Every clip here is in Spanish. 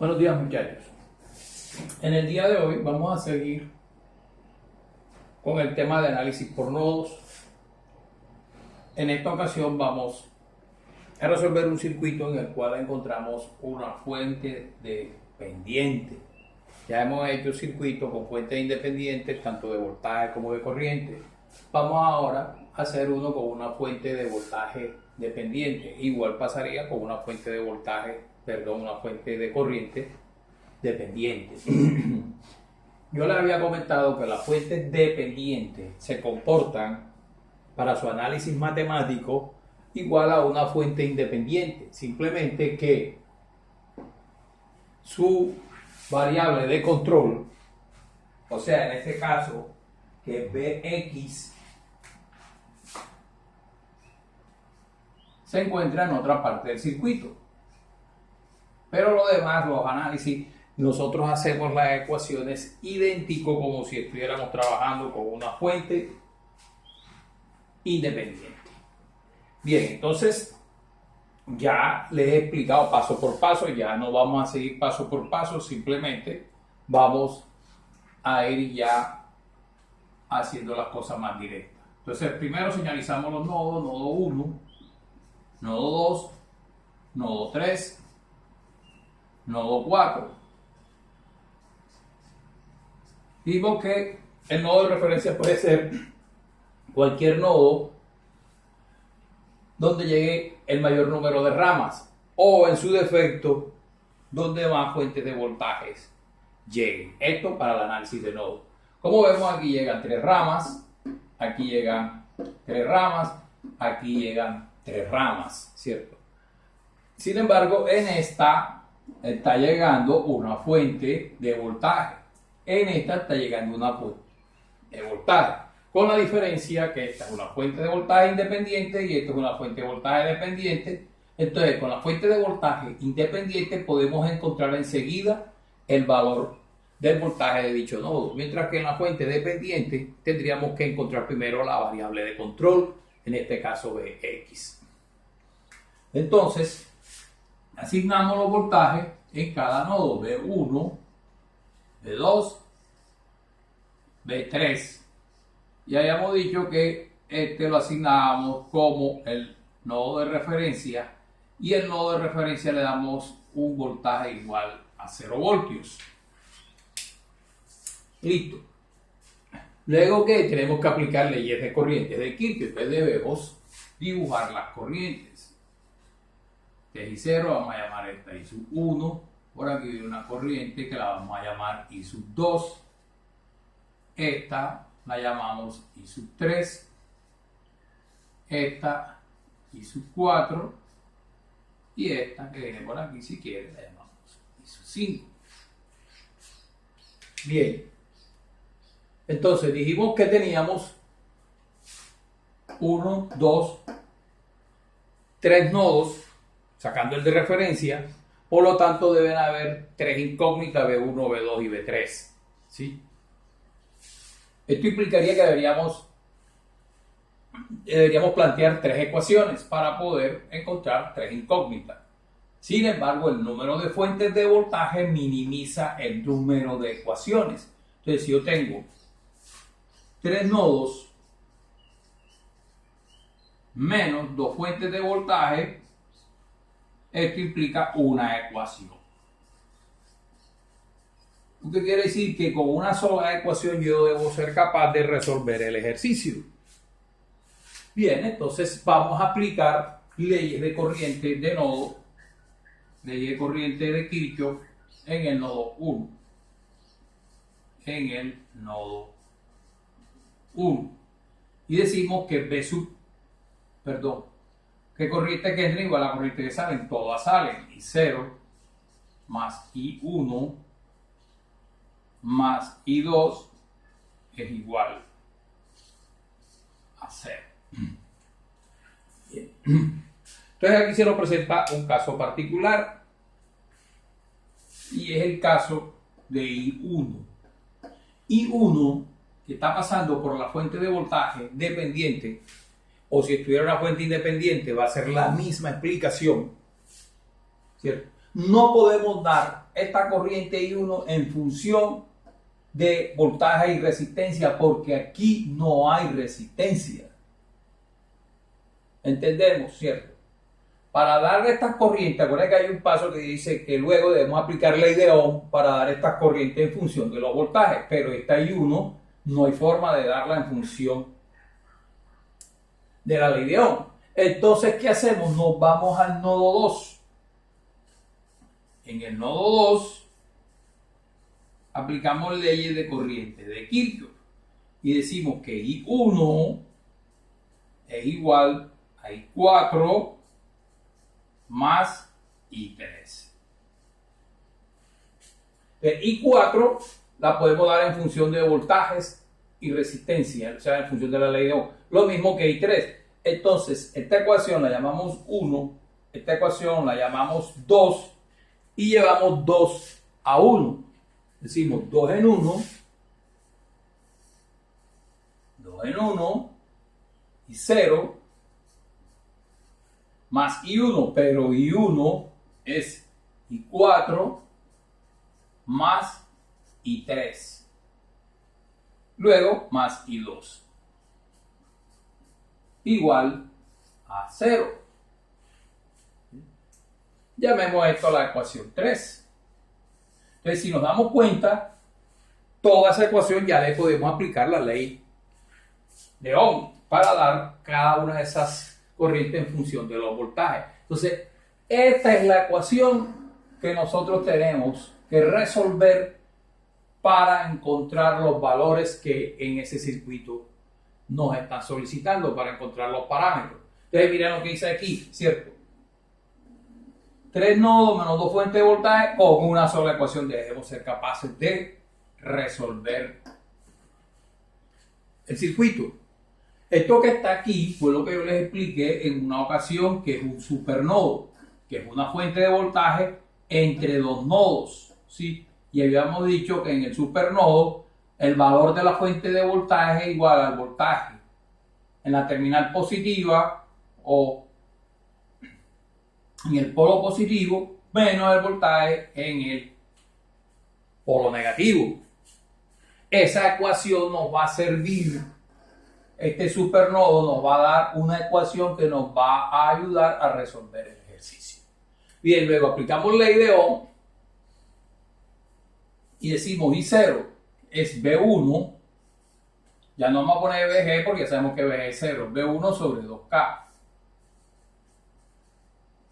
Buenos días, muchachos. En el día de hoy vamos a seguir con el tema de análisis por nodos. En esta ocasión vamos a resolver un circuito en el cual encontramos una fuente dependiente. Ya hemos hecho circuitos con fuentes independientes, tanto de voltaje como de corriente. Vamos ahora a hacer uno con una fuente de voltaje dependiente. Igual pasaría con una fuente de una fuente de corriente dependiente. Yo les había comentado que las fuentes dependientes se comportan para su análisis matemático igual a una fuente independiente. Simplemente que su variable de control, o sea, en este caso, que Bx se encuentra en otra parte del circuito. Pero lo demás, los análisis, nosotros hacemos las ecuaciones idéntico como si estuviéramos trabajando con una fuente independiente. Bien, entonces ya les he explicado paso por paso, ya no vamos a seguir paso por paso, simplemente vamos a ir ya haciendo las cosas más directas. Entonces primero señalizamos los nodos: nodo 1, nodo 2, nodo 3, nodo 4. Digo que el nodo de referencia puede ser cualquier nodo donde llegue el mayor número de ramas, o en su defecto donde más fuentes de voltajes lleguen. Esto para el análisis de nodo. Como vemos, aquí llegan 3 ramas, aquí llegan 3 ramas, aquí llegan 3 ramas, ¿cierto? Sin embargo, en esta está llegando una fuente de voltaje. En esta está llegando una fuente de voltaje. Con la diferencia que esta es una fuente de voltaje independiente y esta es una fuente de voltaje dependiente. Entonces, con la fuente de voltaje independiente podemos encontrar enseguida el valor del voltaje de dicho nodo. Mientras que en la fuente dependiente tendríamos que encontrar primero la variable de control, en este caso Bx. Entonces, asignamos los voltajes en cada nodo: B1, B2, B3. Ya habíamos dicho que este lo asignábamos como el nodo de referencia, y el nodo de referencia le damos un voltaje igual a 0 voltios. Listo. Luego que tenemos que aplicar leyes de corrientes de Kirchhoff, pues debemos dibujar las corrientes. T y 0, vamos a llamar esta I sub 1. Por aquí viene una corriente que la vamos a llamar I sub 2. Esta la llamamos I sub 3. Esta I sub 4. Y esta que viene por aquí, si quiere, la llamamos I sub 5. Bien. Entonces dijimos que teníamos 1, 2, 3 nodos, sacando el de referencia. Por lo tanto, deben haber 3 incógnitas: B1, B2 y B3. ¿Sí? Esto implicaría que deberíamos plantear 3 ecuaciones para poder encontrar 3 incógnitas. Sin embargo, el número de fuentes de voltaje minimiza el número de ecuaciones. Entonces, si yo tengo 3 nodos menos 2 fuentes de voltaje, esto implica una ecuación. ¿Qué quiere decir? Que con una sola ecuación yo debo ser capaz de resolver el ejercicio. Bien, entonces vamos a aplicar leyes de corriente de nodo, ley de corriente de Kirchhoff en el nodo 1. En el nodo 1. Y decimos que que corriente que entra igual a la corriente que salen, todas salen. I0 más I1 más I2 es igual a 0. Bien. Entonces aquí se nos presenta un caso particular, y es el caso de I1. I1, que está pasando por la fuente de voltaje dependiente, o si estuviera una fuente independiente va a ser la misma explicación, ¿cierto? no podemos dar esta corriente I1 en función de voltaje y resistencia porque aquí no hay resistencia. ¿Entendemos? ¿Cierto? Para dar estas corrientes, acuérdense que hay un paso que dice que luego debemos aplicar ley de Ohm para dar estas corrientes en función de los voltajes, pero esta I1 no hay forma de darla en función de la ley de Ohm. Entonces, ¿qué hacemos? Nos vamos al nodo 2. En el nodo 2 aplicamos leyes de corriente de Kirchhoff y decimos que I1 es igual a I4 más I3. I4 la podemos dar en función de voltajes y resistencia, o sea, en función de la ley de Ohm. Lo mismo que I3. Entonces, esta ecuación la llamamos 1, esta ecuación la llamamos 2 y llevamos 2 a 1. Decimos 2 en 1, 2 en 1 y 0 más I1, pero I1 es I4 más I3. Luego más I2. Igual a 0. Llamemos esto la ecuación 3. Entonces, si nos damos cuenta, toda esa ecuación ya le podemos aplicar la ley de Ohm para dar cada una de esas corrientes en función de los voltajes. Entonces, esta es la ecuación que nosotros tenemos que resolver para encontrar los valores que en ese circuito nos están solicitando para encontrar los parámetros. Entonces, miren lo que dice aquí, ¿cierto? 3 nodos menos 2 fuentes de voltaje con una sola ecuación debemos ser capaces de resolver el circuito. Esto que está aquí fue lo que yo les expliqué en una ocasión, que es un supernodo, que es una fuente de voltaje entre dos nodos, ¿sí? Y habíamos dicho que en el supernodo el valor de la fuente de voltaje es igual al voltaje en la terminal positiva o en el polo positivo menos el voltaje en el polo negativo. Esa ecuación nos va a servir. Este supernodo nos va a dar una ecuación que nos va a ayudar a resolver el ejercicio. Bien, luego aplicamos ley de Ohm y decimos I0 es B1. Ya no vamos a poner BG porque ya sabemos que BG es 0. B1 sobre 2K.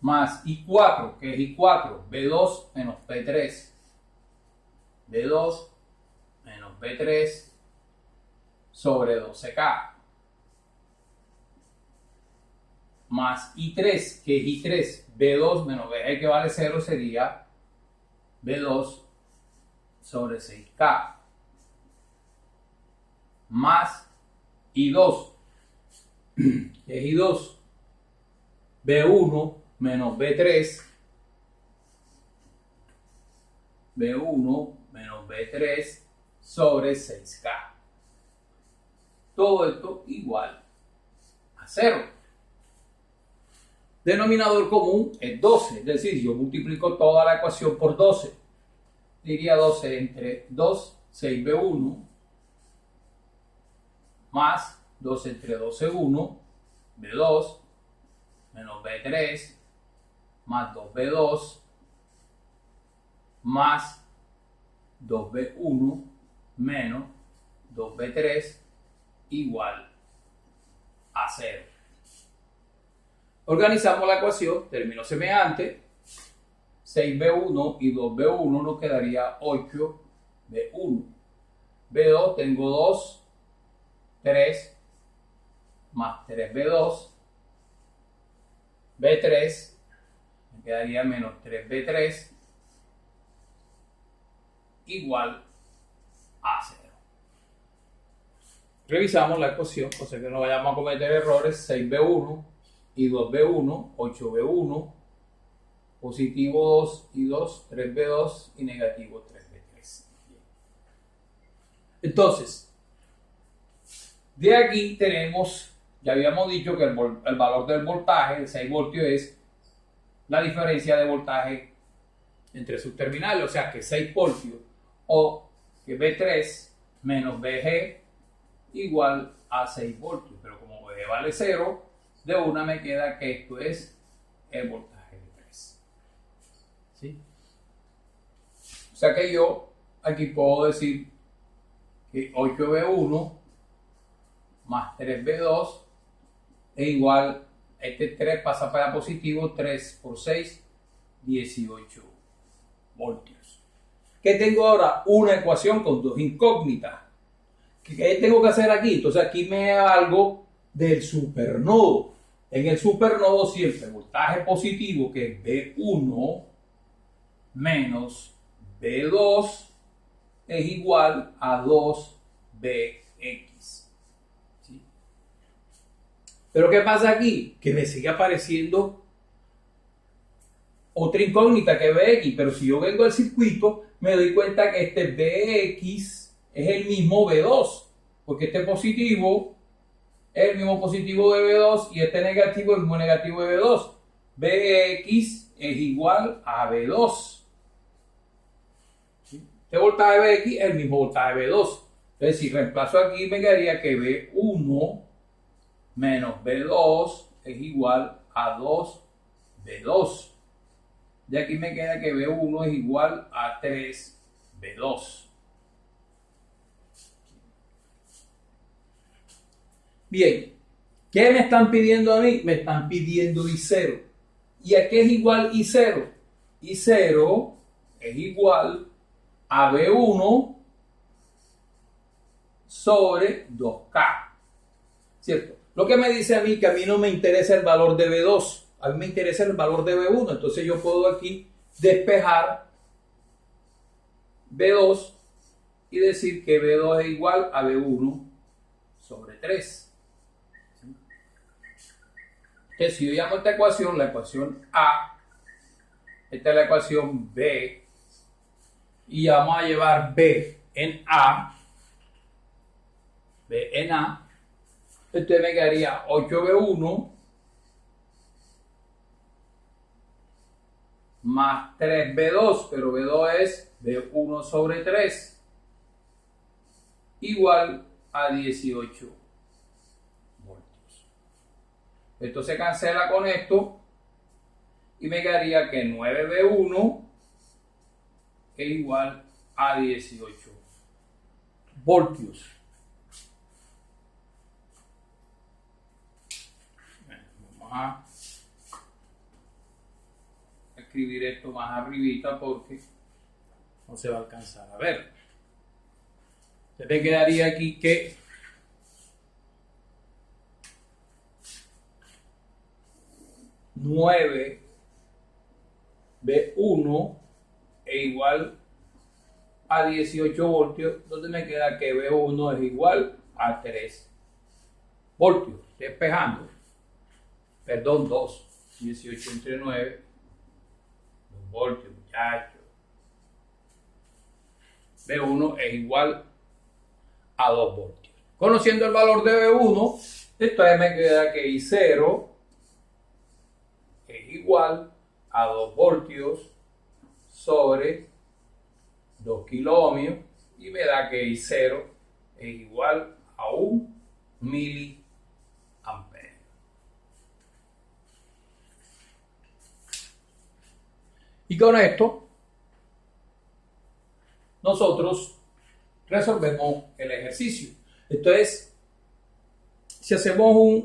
Más I4, que es I4, B2 menos B3. B2 menos B3 sobre 12K. Más I3, que es I3, B2 menos BG que vale 0 sería B2 sobre 6K. Más I2, que es I2, B1 menos B3, B1 menos B3 sobre 6K. Todo esto igual a 0. Denominador común es 12, es decir, yo multiplico toda la ecuación por 12. Diría 12 entre 2, 6B1, más 2 entre 12, 1, B2, menos B3, más 2B2, más 2B1, menos 2B3, igual a 0. Organizamos la ecuación, término semejante, 6B1 y 2B1 nos quedaría 8B1. B2 tengo 2, 3, más 3B2, B3, me quedaría menos 3B3, igual a 0. Revisamos la ecuación, o sea que no vayamos a cometer errores. 6B1 y 2B1, 8B1, positivo 2 y 2, 3B2 y negativo 3B3. Entonces, de aquí tenemos, ya habíamos dicho que el valor del voltaje, el 6 voltios, es la diferencia de voltaje entre sus terminales, o sea que 6 voltios, o que V3 menos VG igual a 6 voltios, pero como VG vale 0, de una me queda que esto es el voltaje de 3. ¿Sí? O sea que yo aquí puedo decir que 8V1 más 3V2 es igual, este 3 pasa para positivo, 3 por 6, 18 voltios. ¿Qué tengo ahora? Una ecuación con dos incógnitas. ¿Qué tengo que hacer aquí? Entonces aquí me algo del supernodo. En el supernodo siempre el voltaje positivo, que es V1 menos V2, es igual a 2Vx. ¿Sí? Pero ¿qué pasa aquí? Que me sigue apareciendo otra incógnita que Vx, pero si yo vengo al circuito, me doy cuenta que este Vx es el mismo V2, porque este positivo es el mismo positivo de V2 y este negativo es el mismo negativo de V2. Vx es igual a V2. Este voltaje Vx es el mismo voltaje V2. Entonces, si reemplazo aquí, me quedaría que V1 menos V2 es igual a 2V2. De aquí me queda que V1 es igual a 3V2. Bien, ¿qué me están pidiendo a mí? Me están pidiendo I0. ¿Y a qué es igual I0? I0 es igual a V1 sobre 2K. ¿Cierto? Lo que me dice a mí que a mí no me interesa el valor de V2, a mí me interesa el valor de V1. Entonces yo puedo aquí despejar V2 y decir que V2 es igual a V1 sobre 3. Entonces, si yo llamo esta ecuación la ecuación A, esta es la ecuación B, y vamos a llevar B en A, entonces me quedaría 8V1 más 3V2, pero V2 es V1 sobre 3, igual a 18 voltios. Esto se cancela con esto y me quedaría que 9V1 es igual a 18 voltios. Vamos a escribir esto más arribita porque no se va a alcanzar a ver. Entonces me quedaría aquí que V1 es igual a 18 voltios, donde me queda que V1 es igual a 3 voltios. Despejando, perdón, 2, 18 entre 9, 2 voltios, muchachos. V1 es igual a 2 voltios. Conociendo el valor de V1, entonces me queda que I0 es igual a 2 voltios sobre 2 kiloohmios y me da que I0 es igual a 1 miliamperio. Y con esto nosotros resolvemos el ejercicio. Entonces, si hacemos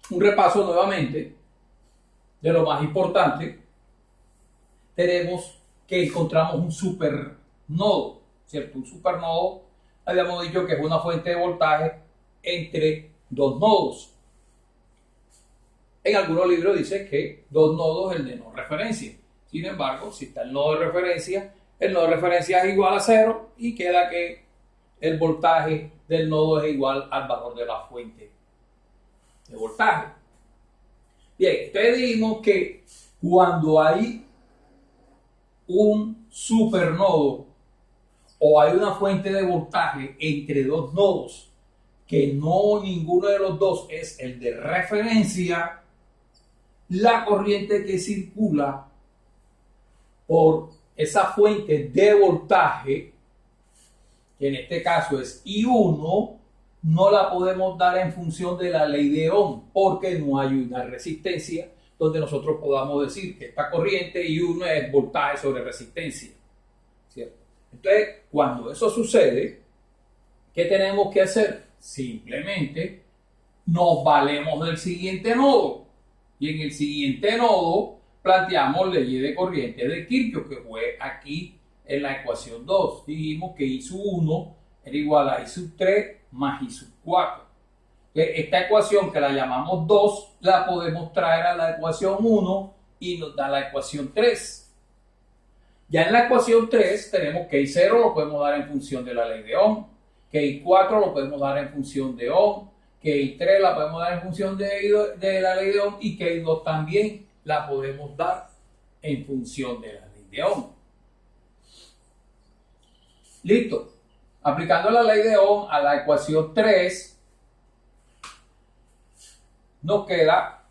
un repaso nuevamente de lo más importante, tenemos que encontramos un supernodo, ¿cierto? Un supernodo, habíamos dicho que es una fuente de voltaje entre dos nodos. En algunos libros dice que dos nodos es el de no referencia. Sin embargo, si está el nodo de referencia es igual a 0 y queda que el voltaje del nodo es igual al valor de la fuente de voltaje. Bien, entonces dijimos que cuando hay un supernodo o hay una fuente de voltaje entre dos nodos que no ninguno de los dos es el de referencia, la corriente que circula por esa fuente de voltaje, que en este caso es I1, no la podemos dar en función de la ley de Ohm, porque no hay una resistencia donde nosotros podamos decir que esta corriente I1 es voltaje sobre resistencia, ¿cierto? Entonces, cuando eso sucede, ¿qué tenemos que hacer? Simplemente nos valemos del siguiente nodo. Y en el siguiente nodo planteamos leyes de corriente de Kirchhoff, que fue aquí en la ecuación 2. Dijimos que I sub 1 era igual a I sub 3 más I sub 4. Esta ecuación, que la llamamos 2, la podemos traer a la ecuación 1 y nos da la ecuación 3. Ya en la ecuación 3 tenemos que I0 lo podemos dar en función de la ley de Ohm, que I4 lo podemos dar en función de Ohm, que I3 la podemos dar en función de la ley de Ohm y que I2 también la podemos dar en función de la ley de Ohm. Listo. Aplicando la ley de Ohm a la ecuación 3, nos queda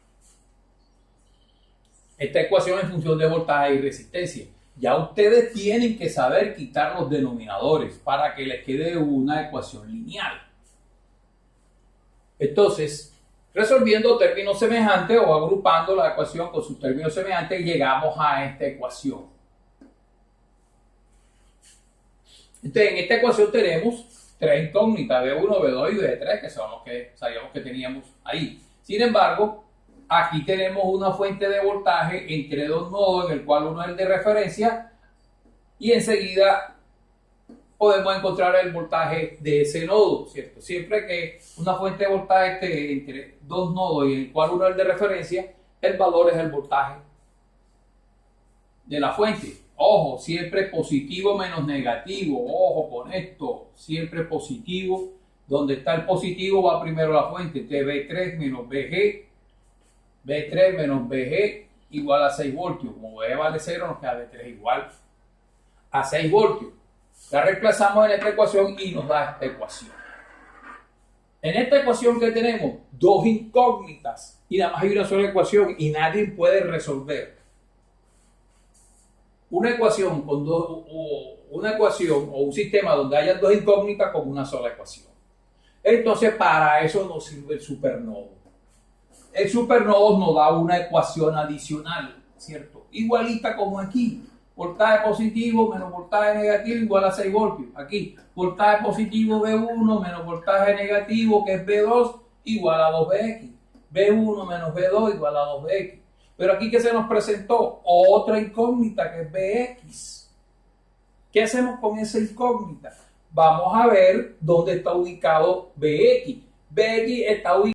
esta ecuación en función de voltaje y resistencia. Ya ustedes tienen que saber quitar los denominadores para que les quede una ecuación lineal. Entonces, resolviendo términos semejantes o agrupando la ecuación con sus términos semejantes, llegamos a esta ecuación. Entonces, en esta ecuación tenemos tres incógnitas, B1, B2 y B3, que son los que sabíamos que teníamos ahí. Sin embargo, aquí tenemos una fuente de voltaje entre dos nodos, en el cual uno es el de referencia, y enseguida podemos encontrar el voltaje de ese nodo, ¿cierto? Siempre que una fuente de voltaje esté entre dos nodos y en el cual uno es el de referencia, el valor es el voltaje de la fuente. Ojo, siempre positivo menos negativo. Ojo con esto, siempre positivo. Donde está el positivo va primero la fuente. B3 menos BG. B3 menos BG igual a 6 voltios. Como B vale 0, nos queda B3 igual a 6 voltios. La reemplazamos en esta ecuación y nos da esta ecuación. En esta ecuación que tenemos, dos incógnitas y nada más hay una sola ecuación y nadie puede resolver una ecuación con una ecuación o un sistema donde haya dos incógnitas con una sola ecuación. Entonces, para eso nos sirve el supernodo. El supernodo nos da una ecuación adicional, ¿cierto? Igualita como aquí. Voltaje positivo menos voltaje negativo igual a 6 voltios. Aquí, voltaje positivo B1 menos voltaje negativo, que es B2, igual a 2Bx. B1 menos B2 igual a 2Bx. Pero aquí, ¿qué se nos presentó? Otra incógnita, que es Bx. ¿Qué hacemos con esa incógnita? Vamos a ver dónde está ubicado Bx. Bx está ubicado